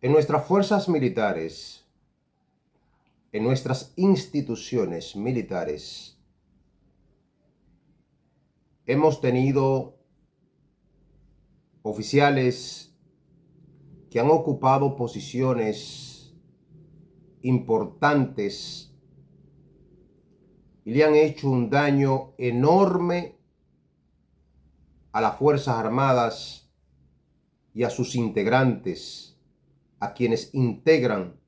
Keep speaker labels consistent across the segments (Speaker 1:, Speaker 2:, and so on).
Speaker 1: En nuestras fuerzas militares, en nuestras instituciones militares, hemos tenido oficiales que han ocupado posiciones importantes y le han hecho un daño enorme a las Fuerzas Armadas y a sus integrantes, a quienes integran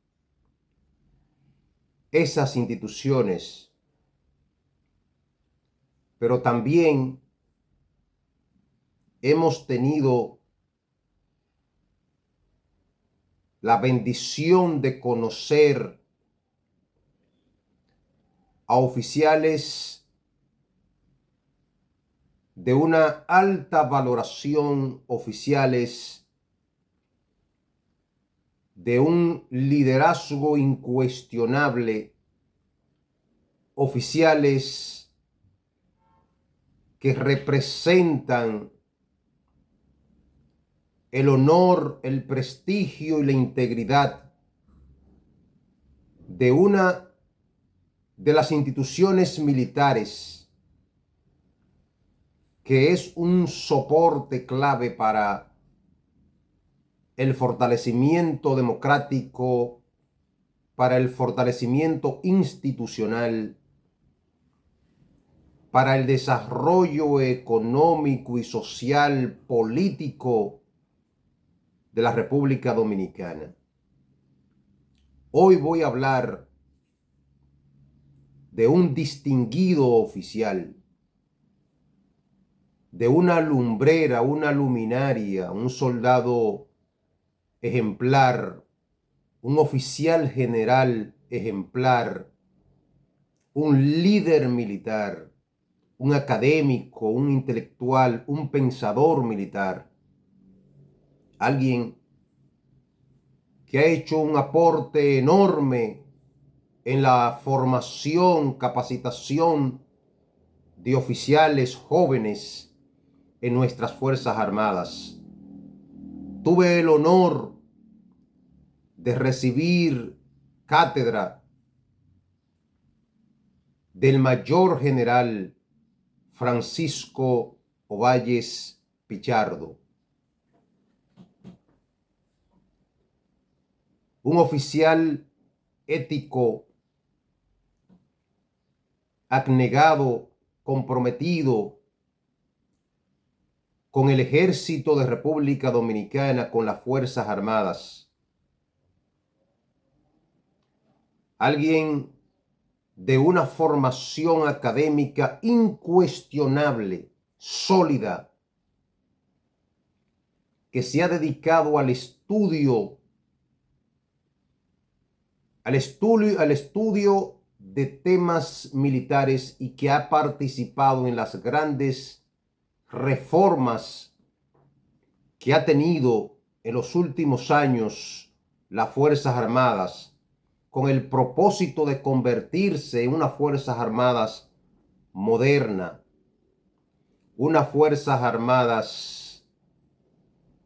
Speaker 1: esas instituciones, pero también hemos tenido la bendición de conocer a oficiales de una alta valoración, oficiales de un liderazgo incuestionable, oficiales que representan el honor, el prestigio y la integridad de una de las instituciones militares que es un soporte clave para el fortalecimiento democrático, para el fortalecimiento institucional, para el desarrollo económico y social, político de la República Dominicana. Hoy voy a hablar de un distinguido oficial, de una lumbrera, una luminaria, un soldado ejemplar, un oficial general ejemplar, un líder militar, un académico, un intelectual, un pensador militar, alguien que ha hecho un aporte enorme en la formación, capacitación de oficiales jóvenes en nuestras Fuerzas Armadas. Tuve el honor de recibir cátedra del mayor general Francisco Ovalles Pichardo, un oficial ético, abnegado, comprometido con el Ejército de República Dominicana, con las Fuerzas Armadas. Alguien de una formación académica incuestionable, sólida, que se ha dedicado al estudio de temas militares y que ha participado en las grandes reformas que ha tenido en los últimos años las Fuerzas Armadas, con el propósito de convertirse en unas Fuerzas Armadas moderna, unas Fuerzas Armadas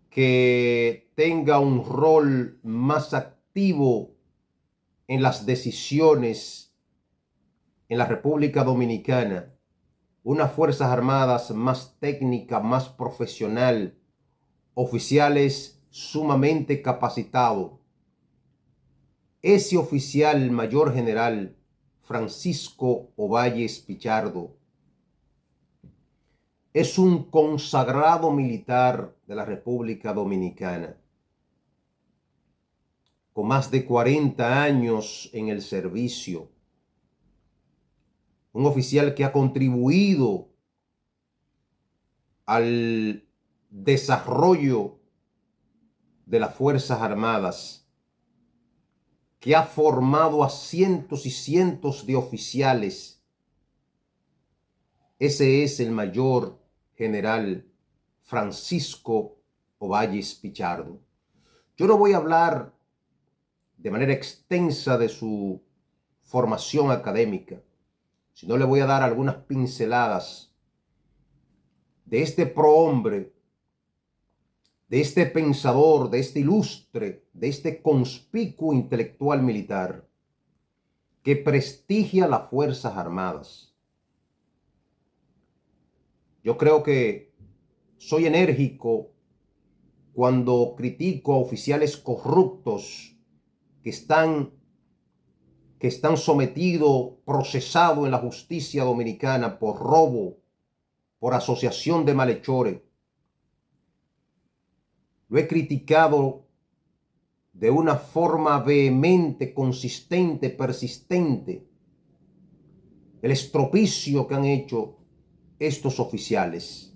Speaker 1: que tenga un rol más activo en las decisiones en la República Dominicana, unas Fuerzas Armadas más técnicas, más profesional, oficiales sumamente capacitados. Ese oficial mayor general, Francisco Ovalles Pichardo, es un consagrado militar de la República Dominicana, con más de 40 años en el servicio, un oficial que ha contribuido al desarrollo de las Fuerzas Armadas, que ha formado a cientos y cientos de oficiales. Ese es el mayor general Francisco Ovalles Pichardo. Yo no voy a hablar de manera extensa de su formación académica, sino le voy a dar algunas pinceladas de este prohombre de este pensador, de este ilustre, de este conspicuo intelectual militar que prestigia las Fuerzas Armadas. Yo creo que soy enérgico cuando critico a oficiales corruptos que están, sometidos, procesados en la justicia dominicana por robo, por asociación de malhechores. Lo he criticado de una forma vehemente, consistente, persistente, el estropicio que han hecho estos oficiales.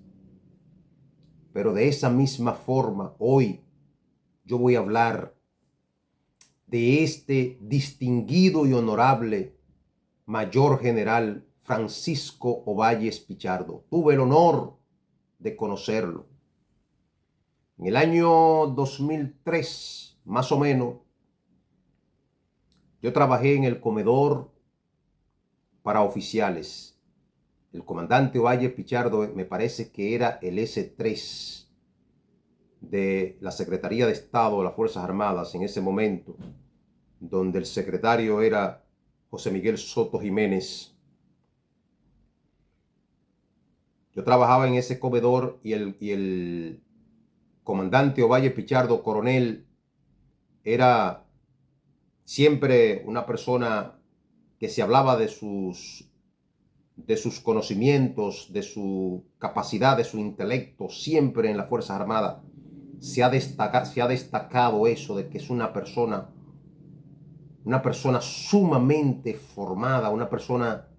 Speaker 1: Pero de esa misma forma, hoy yo voy a hablar de este distinguido y honorable mayor general Francisco Ovalles Pichardo. Tuve el honor de conocerlo. En el año 2003, más o menos, yo trabajé en el comedor para oficiales. El comandante Ovalles Pichardo me parece que era el S3 de la Secretaría de Estado de las Fuerzas Armadas en ese momento, donde el secretario era José Miguel Soto Jiménez. Yo trabajaba en ese comedor y el comandante Ovalles Pichardo, coronel, era siempre una persona que se hablaba de sus conocimientos, de su capacidad, de su intelecto, siempre en las Fuerzas Armadas se ha destacado eso de que es una persona sumamente formada, una persona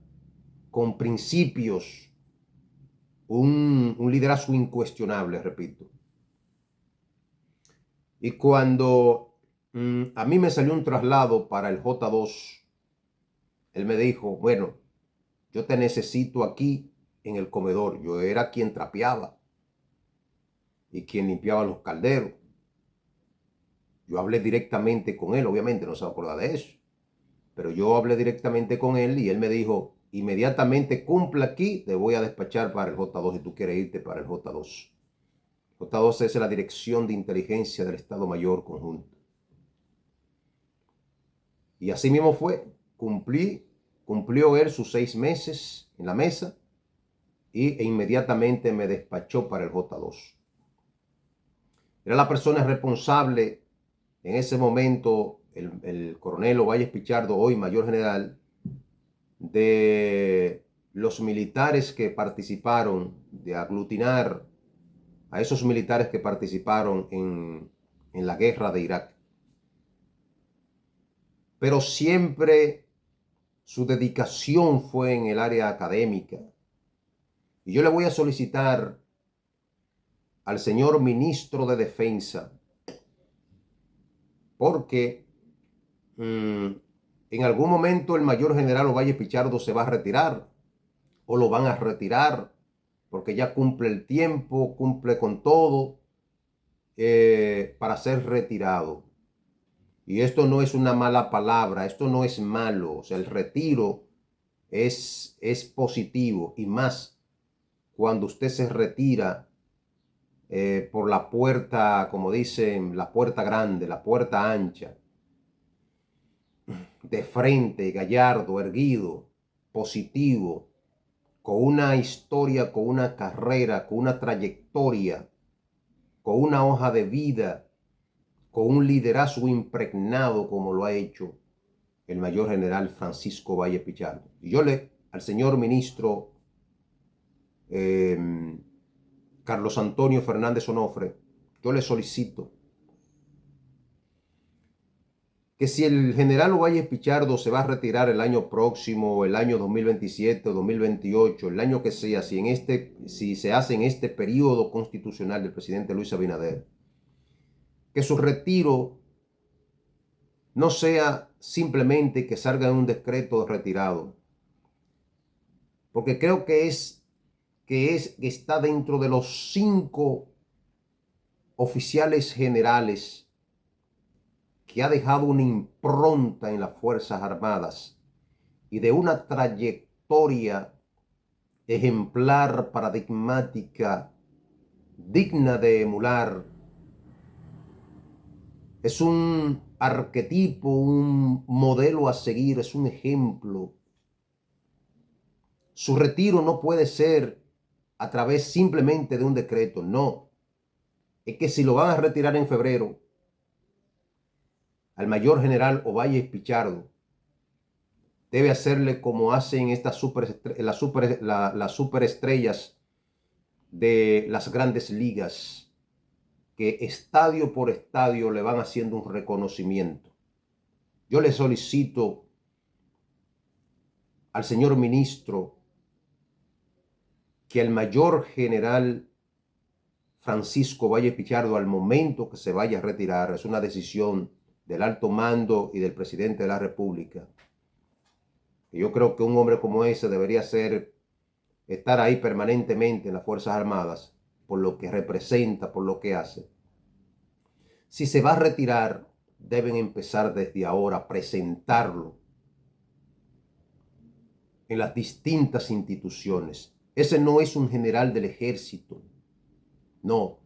Speaker 1: con principios, un liderazgo incuestionable, repito. Y cuando a mí me salió un traslado para el J2, él me dijo, bueno, yo te necesito aquí en el comedor. Yo era quien trapeaba y quien limpiaba los calderos. Yo hablé directamente con él, obviamente no se va a acordar de eso, pero yo hablé directamente con él y él me dijo, inmediatamente cumpla aquí, te voy a despachar para el J2 si tú quieres irte para el J2. J2 es la Dirección de Inteligencia del Estado Mayor Conjunto. Y así mismo fue, cumplió él sus 6 meses en la mesa e inmediatamente me despachó para el J2. Era la persona responsable en ese momento, el coronel Ovalles Pichardo, hoy mayor general, de los militares que participaron, de aglutinar a esos militares que participaron en la guerra de Irak. Pero siempre su dedicación fue en el área académica. Y yo le voy a solicitar al señor ministro de Defensa, porque en algún momento el mayor general Ovalles Pichardo se va a retirar, o lo van a retirar, porque ya cumple el tiempo, cumple con todo para ser retirado. Y esto no es una mala palabra, esto no es malo, o sea, el retiro es positivo, y más cuando usted se retira por la puerta, como dicen, la puerta grande, la puerta ancha, de frente, gallardo, erguido, positivo, con una historia, con una carrera, con una trayectoria, con una hoja de vida, con un liderazgo impregnado como lo ha hecho el mayor general Francisco Ovalles Pichardo. Y yo al señor ministro Carlos Antonio Fernández Onofre, yo le solicito que si el general Ovalles Pichardo se va a retirar el año próximo, el año 2027 o 2028, el año que sea, si se hace en este periodo constitucional del presidente Luis Abinader, que su retiro no sea simplemente que salga en un decreto de retirado, porque creo que está dentro de los 5 oficiales generales que ha dejado una impronta en las Fuerzas Armadas y de una trayectoria ejemplar, paradigmática, digna de emular Es un arquetipo, un modelo a seguir, es un ejemplo. Su retiro no puede ser a través simplemente de un decreto, no. Es que si lo van a retirar en febrero, al mayor general Ovalle Pichardo debe hacerle como hacen las superestrellas de las grandes ligas, que estadio por estadio le van haciendo un reconocimiento. Yo le solicito al señor ministro que el mayor general Francisco Valle Pichardo, al momento que se vaya a retirar, es una decisión del alto mando y del presidente de la República. Y yo creo que un hombre como ese debería estar ahí permanentemente en las Fuerzas Armadas, por lo que representa, por lo que hace. Si se va a retirar, deben empezar desde ahora a presentarlo en las distintas instituciones. Ese no es un general del ejército, no.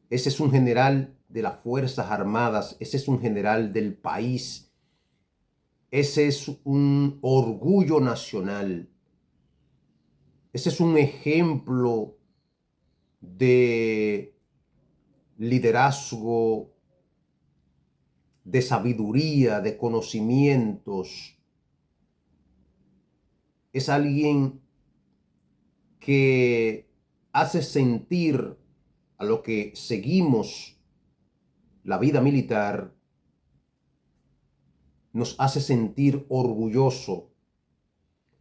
Speaker 1: Ese es un general de las Fuerzas Armadas, ese es un general del país, ese es un orgullo nacional, ese es un ejemplo de liderazgo, de sabiduría, de conocimientos. Es alguien que hace sentir a lo que seguimos la vida militar, nos hace sentir orgulloso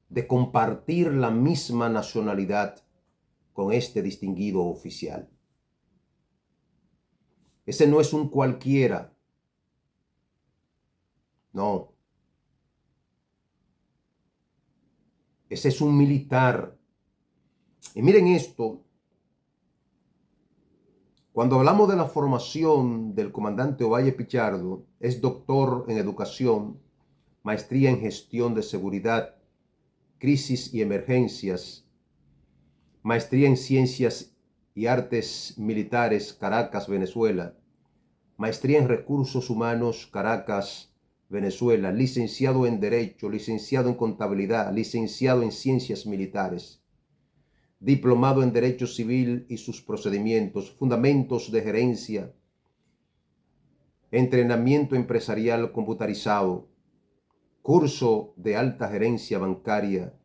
Speaker 1: de compartir la misma nacionalidad con este distinguido oficial. Ese no es un cualquiera, no. Ese es un militar. Y miren esto, cuando hablamos de la formación del comandante Ovalle Pichardo, es doctor en educación, maestría en gestión de seguridad, crisis y emergencias, maestría en ciencias y artes militares, Caracas, Venezuela, maestría en recursos humanos, Caracas, Venezuela, licenciado en Derecho, licenciado en Contabilidad, licenciado en Ciencias Militares, diplomado en Derecho Civil y sus procedimientos, fundamentos de gerencia, entrenamiento empresarial computarizado, curso de alta gerencia bancaria,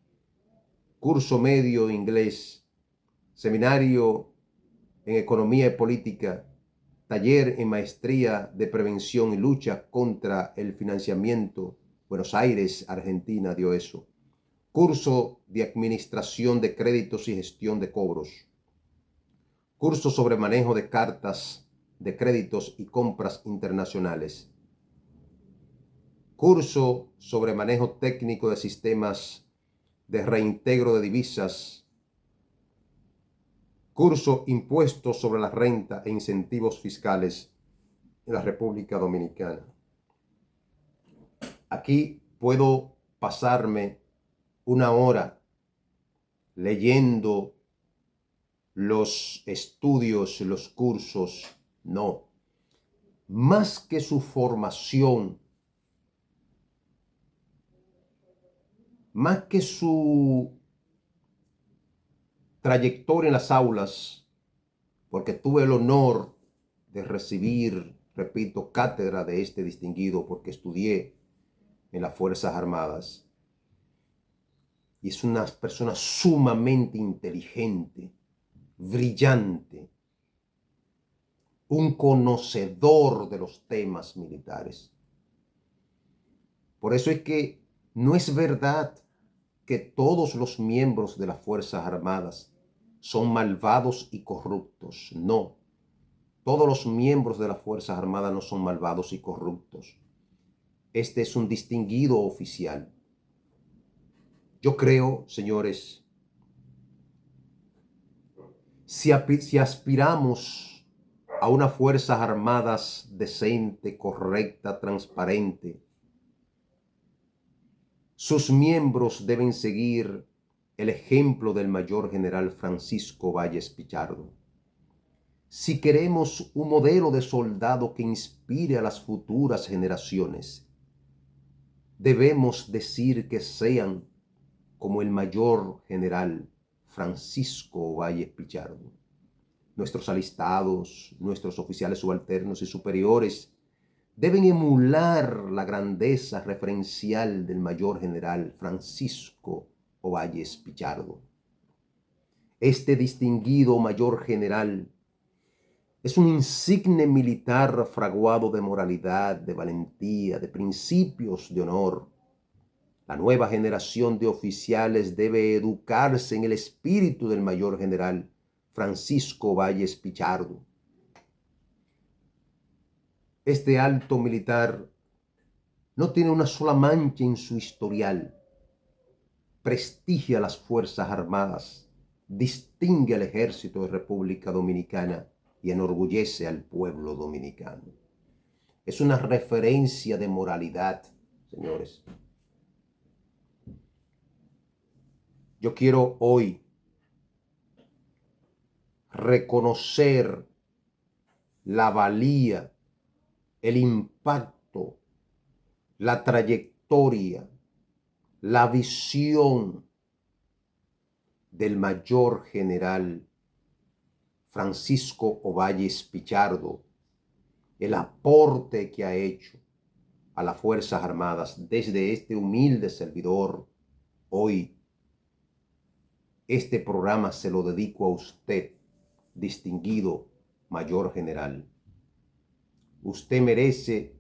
Speaker 1: curso medio inglés, seminario en economía y política, taller en maestría de prevención y lucha contra el financiamiento. Buenos Aires, Argentina dio eso. Curso de administración de créditos y gestión de cobros. Curso sobre manejo de cartas de créditos y compras internacionales. Curso sobre manejo técnico de sistemas de reintegro de divisas. Curso impuestos sobre la renta e incentivos fiscales en la República Dominicana. Aquí puedo pasarme una hora leyendo los estudios, los cursos. No. Más que su formación, más que su trayectoria en las aulas, porque tuve el honor de recibir, repito, cátedra de este distinguido, porque estudié en las Fuerzas Armadas. Y es una persona sumamente inteligente, brillante, un conocedor de los temas militares. Por eso es que no es verdad que todos los miembros de las Fuerzas Armadas son malvados y corruptos. No, todos los miembros de las Fuerzas Armadas no son malvados y corruptos. Este es un distinguido oficial. Yo creo, señores, si aspiramos a unas Fuerzas Armadas decente, correcta, transparente, sus miembros deben seguir el ejemplo del mayor general Francisco Valles Pichardo. Si queremos un modelo de soldado que inspire a las futuras generaciones, debemos decir que sean como el mayor general Francisco Valles Pichardo. Nuestros alistados, nuestros oficiales subalternos y superiores deben emular la grandeza referencial del mayor general Francisco Ovalles Pichardo. Este distinguido mayor general es un insigne militar fraguado de moralidad, de valentía, de principios de honor. La nueva generación de oficiales debe educarse en el espíritu del mayor general Francisco Valles Pichardo. Este alto militar no tiene una sola mancha en su historial. Prestigia las Fuerzas Armadas, distingue al Ejército de República Dominicana y enorgullece al pueblo dominicano. Es una referencia de moralidad, señores. Yo quiero hoy reconocer la valía, el impacto, la trayectoria, la visión del mayor general Francisco Ovalles Pichardo, el aporte que ha hecho a las Fuerzas Armadas desde este humilde servidor. Hoy este programa se lo dedico a usted, distinguido mayor general. Usted merece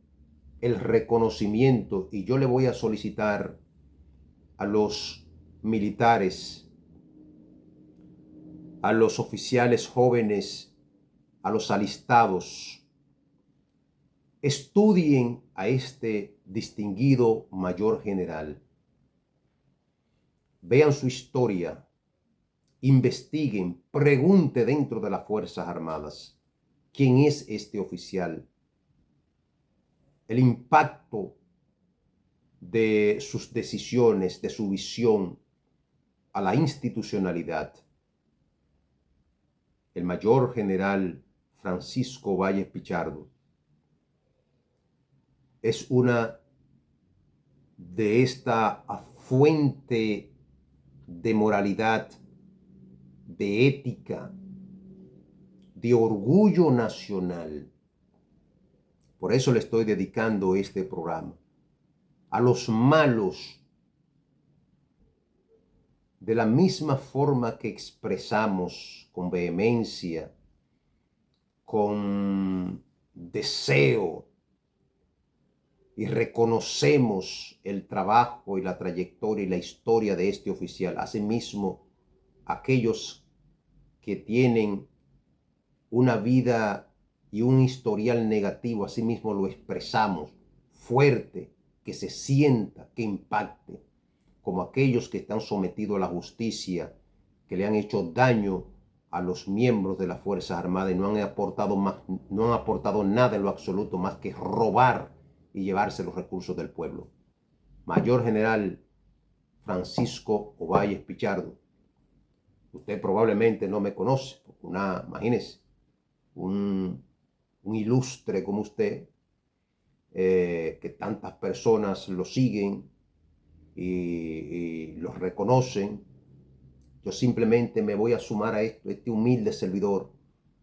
Speaker 1: el reconocimiento y yo le voy a solicitar a los militares, a los oficiales jóvenes, a los alistados, estudien a este distinguido mayor general. Vean su historia, investiguen, pregunten dentro de las Fuerzas Armadas quién es este oficial, el impacto de sus decisiones, de su visión a la institucionalidad. El mayor general Francisco Valles Pichardo es una de esta fuente de moralidad, de ética, de orgullo nacional. Por eso le estoy dedicando este programa a los malos, de la misma forma que expresamos con vehemencia, con deseo y reconocemos el trabajo y la trayectoria y la historia de este oficial. Asimismo, aquellos que tienen una vida y un historial negativo, asimismo lo expresamos fuerte, que se sienta, que impacte, como aquellos que están sometidos a la justicia, que le han hecho daño a los miembros de las Fuerzas Armadas y no han aportado nada en lo absoluto más que robar y llevarse los recursos del pueblo. Mayor General Francisco Ovalles Pichardo, usted probablemente no me conoce, porque imagínese, un ilustre como usted, que tantas personas lo siguen y los reconocen. Yo simplemente me voy a sumar a esto, este humilde servidor,